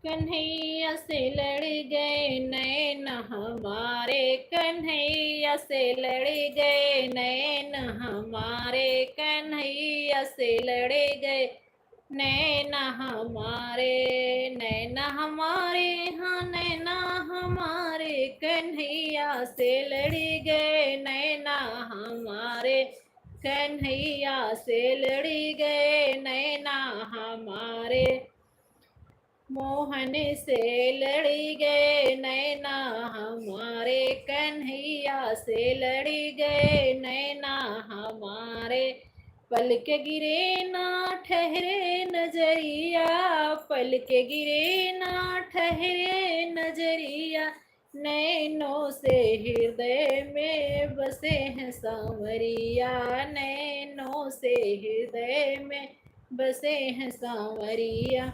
कन्हैया से लड़ गए नैन हमारे, कन्हैया से लड़ गए नैन हमारे, कन्हैया से लड़ गए नैना हमारे, नैना हमारे, हाँ नैना हमारे, कन्हैया से लड़ गए नैना हमारे, कन्हैया से लड़ गए नैना हमारे, मोहन से लड़ गए नैना हमारे, कन्हैया कन्हैया से लड़ी गए नैना हमारे, पल के गिरे ना ठहरे नजरिया, पल के गिरे ना ठहरे नजरिया, नैनों से हृदय में बसे हैं सांवरिया, नैनों से हृदय में बसे हैं सांवरिया,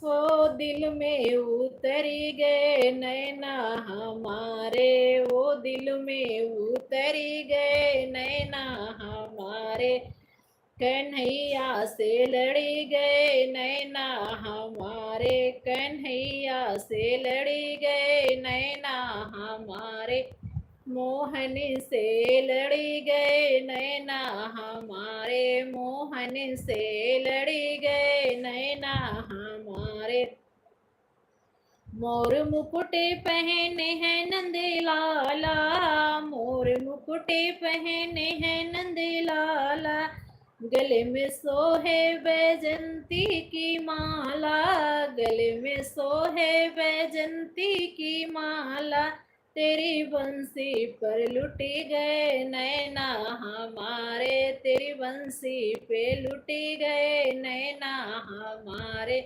वो दिल में उतर गए नैना हमारे, वो दिल में उतर गए नैना हमारे, कन्हैया से लड़ी गए नैना हमारे, कन्हैया से लड़ी गए नैना हमारे, मोहन से लड़ी गए नैना हमारे, मोहन से लड़ी गए नैना हमारे, मोर मुकुटे पहने हैं नंदे लाला, मोर मुकुटे पहने हैं नंदे लाला, गले में सोहे बैजंती की माला, गले में सोहे बैजंती की माला, तेरी बंसी पर लुटी गए नैना हमारे, तेरी बंसी पे लुटी गए नैना हमारे,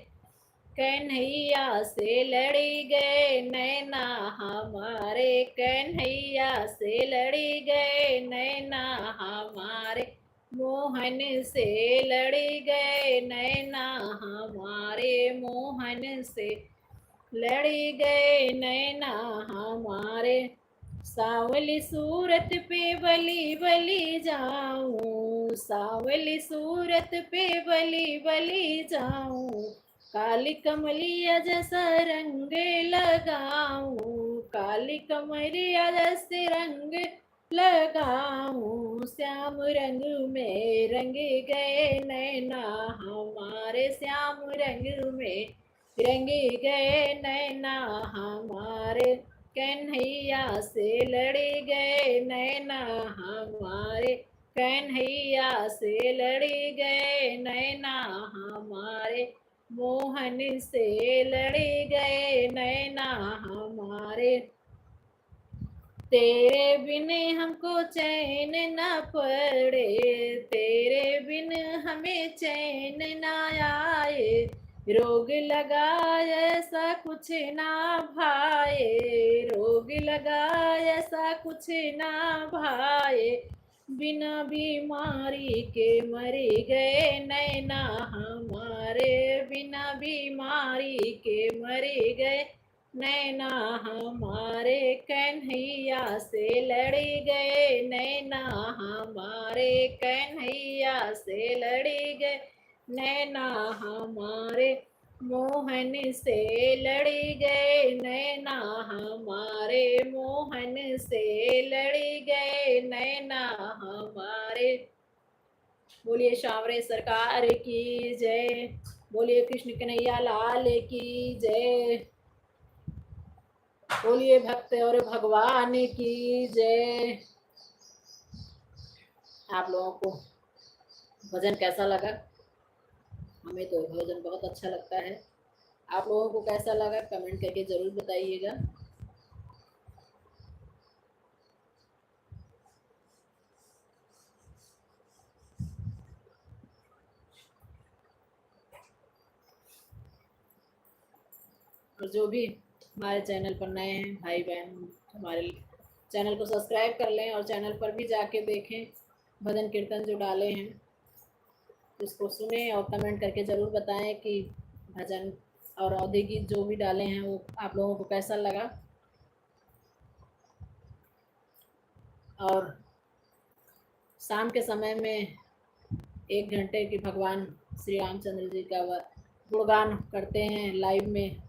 कन्हैया से लड़ी गए नैना हमारे, कन्हैया से लड़ी गए नैना हमारे, मोहन से लड़ी गए नैना हमारे, मोहन से लड़ी गए नैना हमारे, सावली सूरत पे बली बली जाऊं, सावली सूरत पे बली बली जाऊं, काली कमलिया जैसा रंग लगाऊं, काली कमलिया जैसे रंग लगाऊं, श्याम रंग में रंग गए नैना हमारे, श्याम रंग में रंग गए नैना हमारे, कन्हैया से लड़ी गए नैना हमारे, कन्हैया से लड़ी गए नैना हमारे, मोहन से लड़ी गए नैना हमारे, तेरे बिन हमको चैन न पड़े, तेरे बिन हमें चैन न आए, रोग लगा ऐसा कुछ ना भाए, रोग लगा ऐसा कुछ ना भाए, बिना बीमारी के मरी गए नैना हमारे, बिना बीमारी के मरी गए नैना हमारे, कन्हैया से लड़ी गए नैना हमारे, कन्हैया से लड़ी गए नैना हमारे, मोहन से लड़ी गए नैना हमारे, मोहन से लड़ी गए नैना हमारे, बोलिए शावरे सरकार की जय, बोलिए कृष्ण कन्हैया लाल की जय, बोलिए भक्त और भगवान की जय। आप लोगों को भजन कैसा लगा? हमें तो भजन बहुत अच्छा लगता है। आप लोगों को कैसा लगा कमेंट करके ज़रूर बताइएगा। और जो भी हमारे चैनल पर नए हैं भाई बहन, हमारे चैनल को सब्सक्राइब कर लें और चैनल पर भी जाके देखें भजन कीर्तन जो डाले हैं, इसको सुने और कमेंट करके ज़रूर बताएं कि भजन और अवधि गीत जो भी डाले हैं वो आप लोगों को कैसा लगा। और शाम के समय में 1 घंटे की भगवान श्री रामचंद्र जी का गुणगान करते हैं लाइव में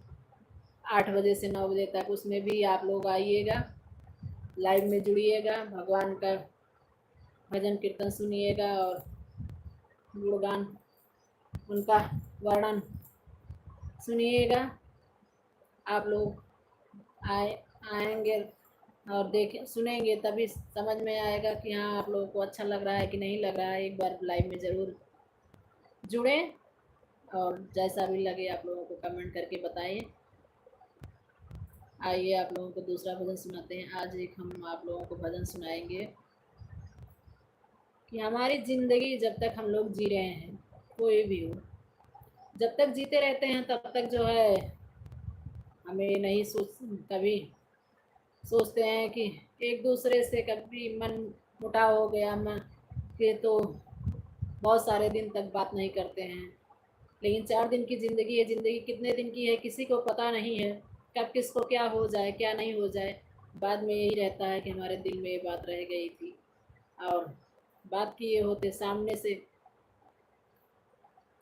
8 बजे से 9 बजे तक, उसमें भी आप लोग आइएगा, लाइव में जुड़िएगा, भगवान का भजन कीर्तन सुनिएगा और गुणगान उनका वर्णन सुनिएगा। आप लोग आएंगे और देखें सुनेंगे तभी समझ में आएगा कि हाँ आप लोगों को अच्छा लग रहा है कि नहीं लग रहा है। एक बार लाइव में ज़रूर जुड़ें और जैसा भी लगे आप लोगों को कमेंट करके बताइए। आइए आप लोगों को दूसरा भजन सुनाते हैं। आज एक हम आप लोगों को भजन सुनाएंगे कि हमारी ज़िंदगी जब तक हम लोग जी रहे हैं, कोई भी हो, जब तक जीते रहते हैं तब तक जो है हमें नहीं सोच कभी सोचते हैं कि एक दूसरे से कभी मन मुटाव हो गया मन के तो बहुत सारे दिन तक बात नहीं करते हैं। लेकिन 4 दिन की ज़िंदगी है, ज़िंदगी कितने दिन की है किसी को पता नहीं है, कब किसको क्या हो जाए क्या नहीं हो जाए। बाद में यही रहता है कि हमारे दिल में ये बात रह गई थी, और बात किए होते सामने से।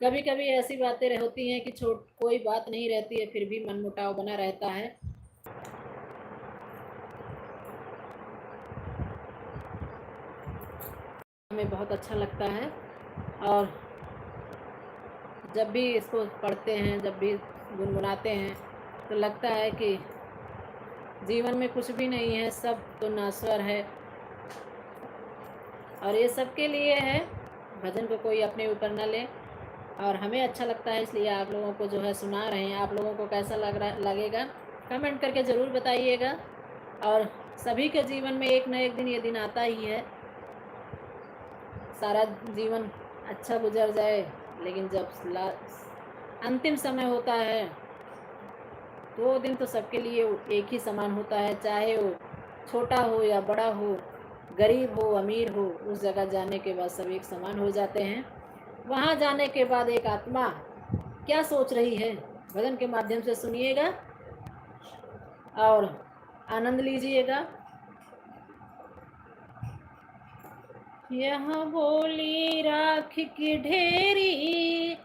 कभी कभी ऐसी बातें होती हैं कि छोट कोई बात नहीं रहती है, फिर भी मनमुटाव बना रहता है। हमें बहुत अच्छा लगता है, और जब भी इसको पढ़ते हैं, जब भी गुनगुनाते हैं, तो लगता है कि जीवन में कुछ भी नहीं है, सब तो नश्वर है, और ये सबके लिए है। भजन को कोई अपने ऊपर न ले, और हमें अच्छा लगता है इसलिए आप लोगों को जो है सुना रहे हैं। आप लोगों को कैसा लगेगा कमेंट करके ज़रूर बताइएगा। और सभी के जीवन में एक न एक दिन ये दिन आता ही है, सारा जीवन अच्छा गुजर जाए, लेकिन जब अंतिम समय होता है तो वो दिन तो सबके लिए एक ही समान होता है, चाहे वो छोटा हो या बड़ा हो, गरीब हो अमीर हो। उस जगह जाने के बाद सब एक समान हो जाते हैं। वहाँ जाने के बाद एक आत्मा क्या सोच रही है, भजन के माध्यम से सुनिएगा और आनंद लीजिएगा। यहाँ बोली राख की ढेरी,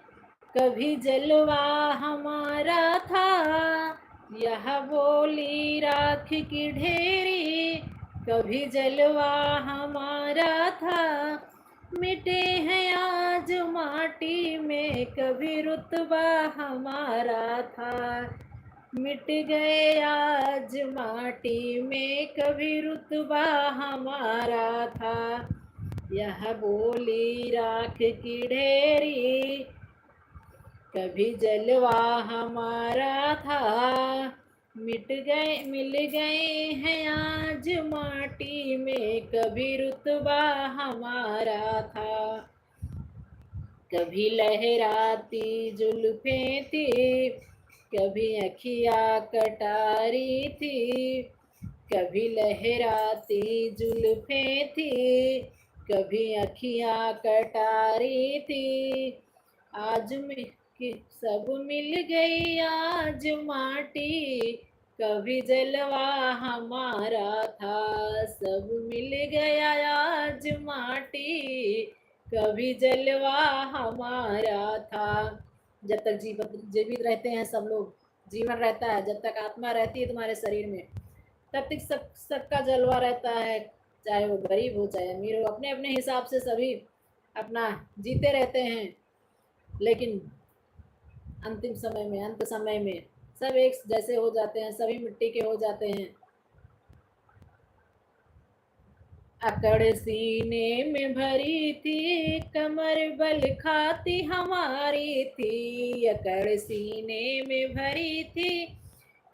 कभी जलवा हमारा था। यह बोली राख की ढेरी, कभी जलवा हमारा था। मिटे हैं आज माटी में, कभी रुतबा हमारा था। मिट गए आज माटी में, कभी रुतबा हमारा था। यह बोली राख की ढेरी, कभी जलवा हमारा था। मिल गए हैं आज माटी में, कभी रुतबा हमारा था। कभी लहराती जुल्फें थी, कभी अखियाँ कटारी थी। कभी लहराती जुल्फें थी, कभी अखियाँ कटारी थी। आज में कि सब मिल गई आज माटी, कभी जलवा हमारा था। सब मिल गया आज माटी, कभी जलवा हमारा था। जब तक जीवित रहते हैं सब लोग, जीवन रहता है, जब तक आत्मा रहती है तुम्हारे शरीर में, तब तक सबका जलवा रहता है। चाहे वो गरीब हो चाहे अमीर हो, अपने अपने हिसाब से सभी अपना जीते रहते हैं। लेकिन अंतिम समय में, अंत समय में सब एक जैसे हो जाते हैं, सभी मिट्टी के हो जाते हैं। अकड़ सीने में भरी थी, कमर बल खाती हमारी थी। अकड़ सीने में भरी थी,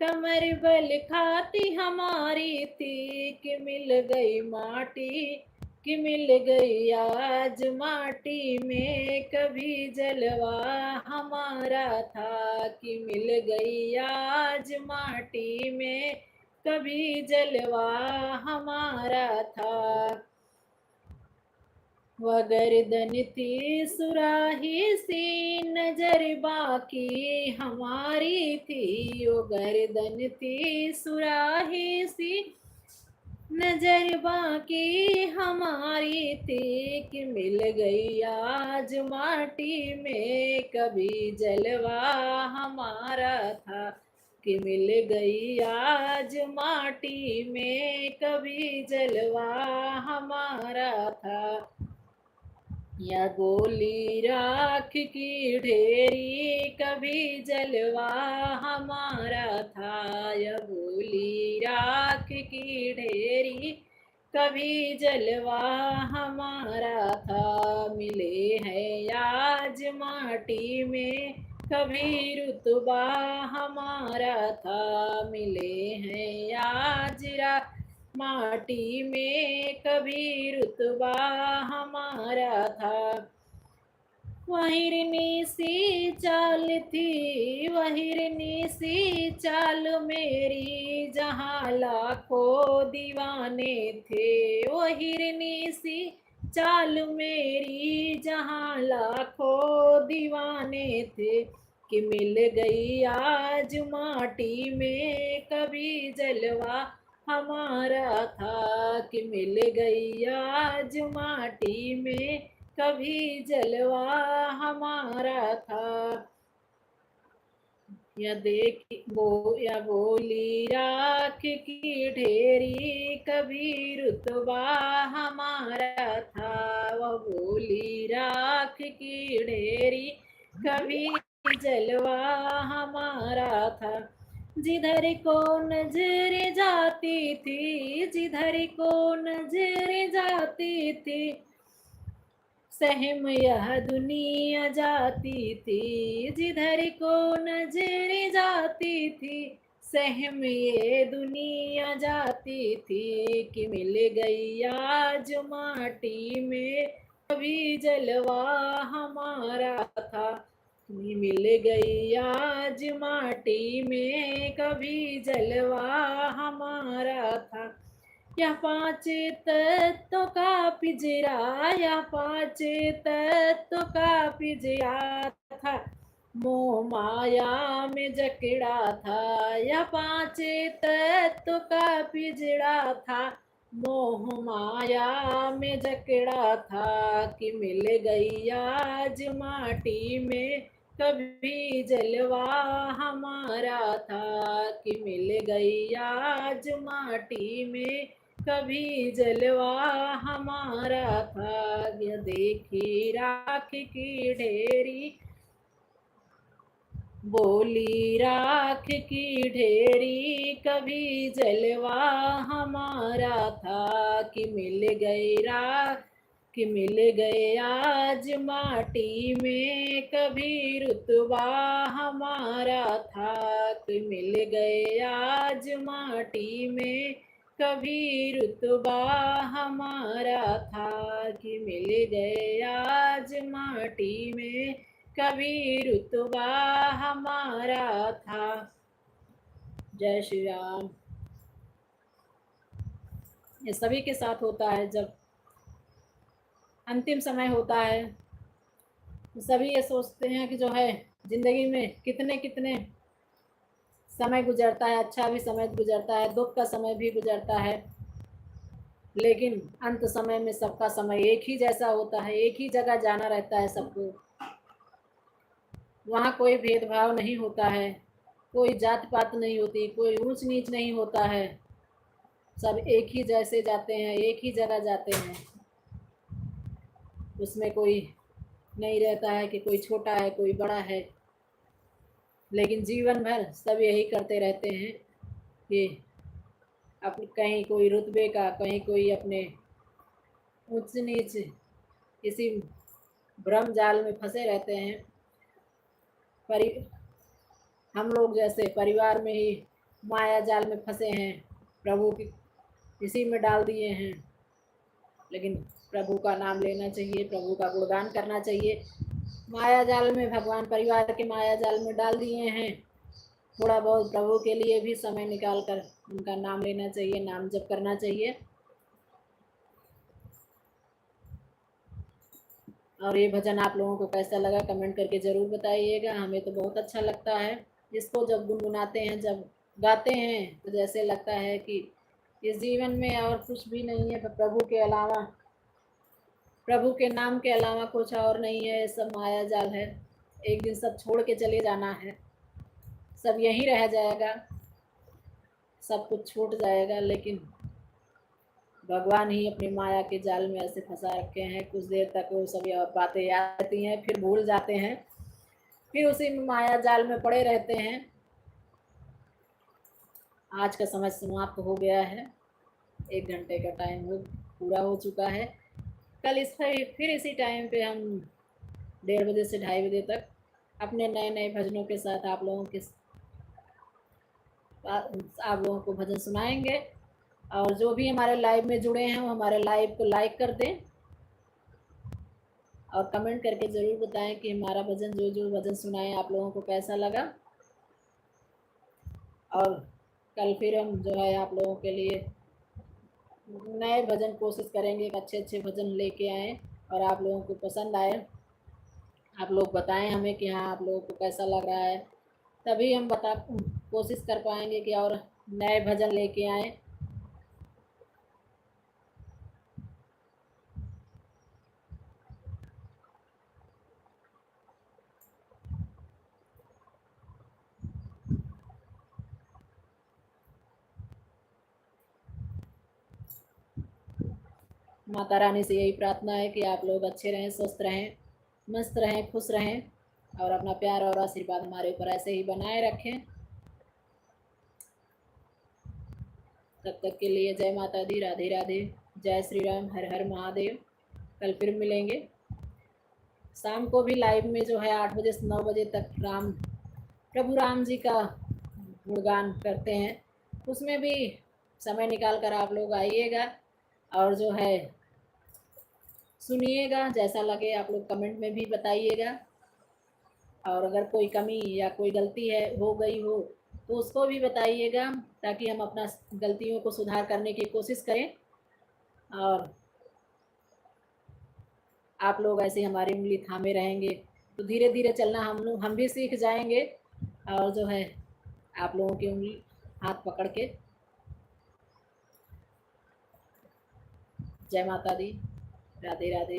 कमर बल खाती हमारी थी। कि मिल गई माटी, कि मिल गई आज माटी में, कभी जलवा हमारा था। कि मिल गई आज माटी में, कभी जलवा हमारा था। वह गर्दन थी सुराही सी, नजर बाकी हमारी थी। वो गर्दन थी सुराही सी, नजर बाकी हमारी थी। कि मिल गई आज माटी में, कभी जलवा हमारा था। कि मिल गई आज माटी में, कभी जलवा हमारा था। या गोली राख की ढेरी, कभी जलवा हमारा था। या गोली राख की ढेरी, कभी जलवा हमारा था। मिले हैं आज माटी में, कभी रुतबा हमारा था, मिले हैं आज माटी में, कभी रुतबा हमारा था। वहिरनी सी चाल थी, वहिरनी सी चाल मेरी, जहाँ लाखों दीवाने थे। वहिरनी सी चाल मेरी, जहाँ लाखों दीवाने थे, कि मिल गई आज माटी में, कभी जलवा हमारा था, कि मिल गई आज माटी में, कभी जलवा हमारा था। या बोली राख की ढेरी, कभी रुतबा हमारा था। वह बोली राख की ढेरी, कभी जलवा हमारा था। जिधर को नजर जाती थी, जिधर को नजर जाती थी, सहम यह दुनिया जाती थी। जिधर को नजर जाती थी, सहम ये दुनिया जाती थी, कि मिल गई आज माटी में, कभी जलवा हमारा था। मिल गई आज माटी में, कभी जलवा हमारा था। यह पांच तत्व का पिंजरा, यह पांच तत्व का पिंजरा था, मोह माया में जकड़ा था। यह पांच तत्व का पिंजरा था, मोह माया में जकड़ा था, कि मिल गई आज माटी में, कभी जलवा हमारा था। कि मिल गई आज माटी में, कभी जलवा हमारा था। यह देखी राख की ढेरी, बोली राख की ढेरी, कभी जलवा हमारा था। कि मिल गई राख, कि मिल गए आज माटी में, कभी रुतबा हमारा था। कि मिल गए आज माटी में, कभी रुतबा हमारा था। कि मिल गए आज माटी में, कभी रुतबा हमारा था। जय श्री राम। ये सभी के साथ होता है, जब अंतिम समय होता है तो सभी ये सोचते हैं कि जो है जिंदगी में कितने कितने समय गुजरता है, अच्छा भी समय गुजरता है, दुख का समय भी गुजरता है, लेकिन अंत समय में सबका समय एक ही जैसा होता है, एक ही जगह जाना रहता है सबको। वहाँ कोई भेदभाव नहीं होता है, कोई जात पात नहीं होती, कोई ऊंच नीच नहीं होता है, सब एक ही जैसे जाते हैं, एक ही जगह जाते हैं। उसमें कोई नहीं रहता है कि कोई छोटा है कोई बड़ा है, लेकिन जीवन भर सब यही करते रहते हैं कि अपने कहीं कोई रुतबे का, कहीं कोई अपने ऊंच नीच, इसी भ्रम जाल में फंसे रहते हैं। हम लोग जैसे परिवार में ही माया जाल में फंसे हैं, प्रभु की इसी में डाल दिए हैं। लेकिन प्रभु का नाम लेना चाहिए, प्रभु का गुणगान करना चाहिए। माया जाल में, भगवान परिवार के माया जाल में डाल दिए हैं, थोड़ा बहुत प्रभु के लिए भी समय निकाल कर उनका नाम लेना चाहिए, नाम जप करना चाहिए। और ये भजन आप लोगों को कैसा लगा कमेंट करके ज़रूर बताइएगा। हमें तो बहुत अच्छा लगता है इसको जब गुनगुनाते हैं, जब गाते हैं, तो जैसे लगता है कि इस जीवन में और कुछ भी नहीं है, प्रभु के अलावा, प्रभु के नाम के अलावा कुछ और नहीं है, सब माया जाल है। एक दिन सब छोड़ के चले जाना है, सब यहीं रह जाएगा, सब कुछ छूट जाएगा, लेकिन भगवान ही अपनी माया के जाल में ऐसे फंसा रखे हैं। कुछ देर तक वो सब बातें याद आती हैं, फिर भूल जाते हैं, फिर उसी में माया जाल में पड़े रहते हैं। आज का समय समाप्त हो गया है, 1 घंटे का टाइम पूरा हो चुका है। कल फिर इसी टाइम पे हम 1:30 से 2:30 बजे तक अपने नए नए भजनों के साथ आप लोगों को भजन सुनाएंगे। और जो भी हमारे लाइव में जुड़े हैं वो हमारे लाइव को लाइक कर दें और कमेंट करके ज़रूर बताएं कि हमारा भजन जो जो भजन सुनाए आप लोगों को कैसा लगा। और कल फिर हम जो है आप लोगों के लिए नए भजन कोशिश करेंगे, एक अच्छे अच्छे भजन लेके आएँ और आप लोगों को पसंद आए। आप लोग बताएं हमें कि हाँ आप लोगों को कैसा लग रहा है, तभी हम कोशिश कर पाएंगे कि और नए भजन लेके आएँ। माता रानी से यही प्रार्थना है कि आप लोग अच्छे रहें, स्वस्थ रहें, मस्त रहें, खुश रहें और अपना प्यार और आशीर्वाद हमारे ऊपर ऐसे ही बनाए रखें। तब तक के लिए जय माता दी, राधे राधे, जय श्री राम, हर हर महादेव। कल फिर मिलेंगे। शाम को भी लाइव में जो है 8 बजे से 9 बजे तक प्रभु राम जी का गुणगान करते हैं, उसमें भी समय निकाल कर आप लोग आइएगा और जो है सुनिएगा। जैसा लगे आप लोग कमेंट में भी बताइएगा और अगर कोई कमी या कोई गलती है हो गई हो तो उसको भी बताइएगा, ताकि हम अपना गलतियों को सुधार करने की कोशिश करें और आप लोग ऐसे हमारी उंगली थामे रहेंगे तो धीरे धीरे चलना हम भी सीख जाएंगे और जो है आप लोगों की उंगली हाथ पकड़ के। जय माता दी, राधे राधे।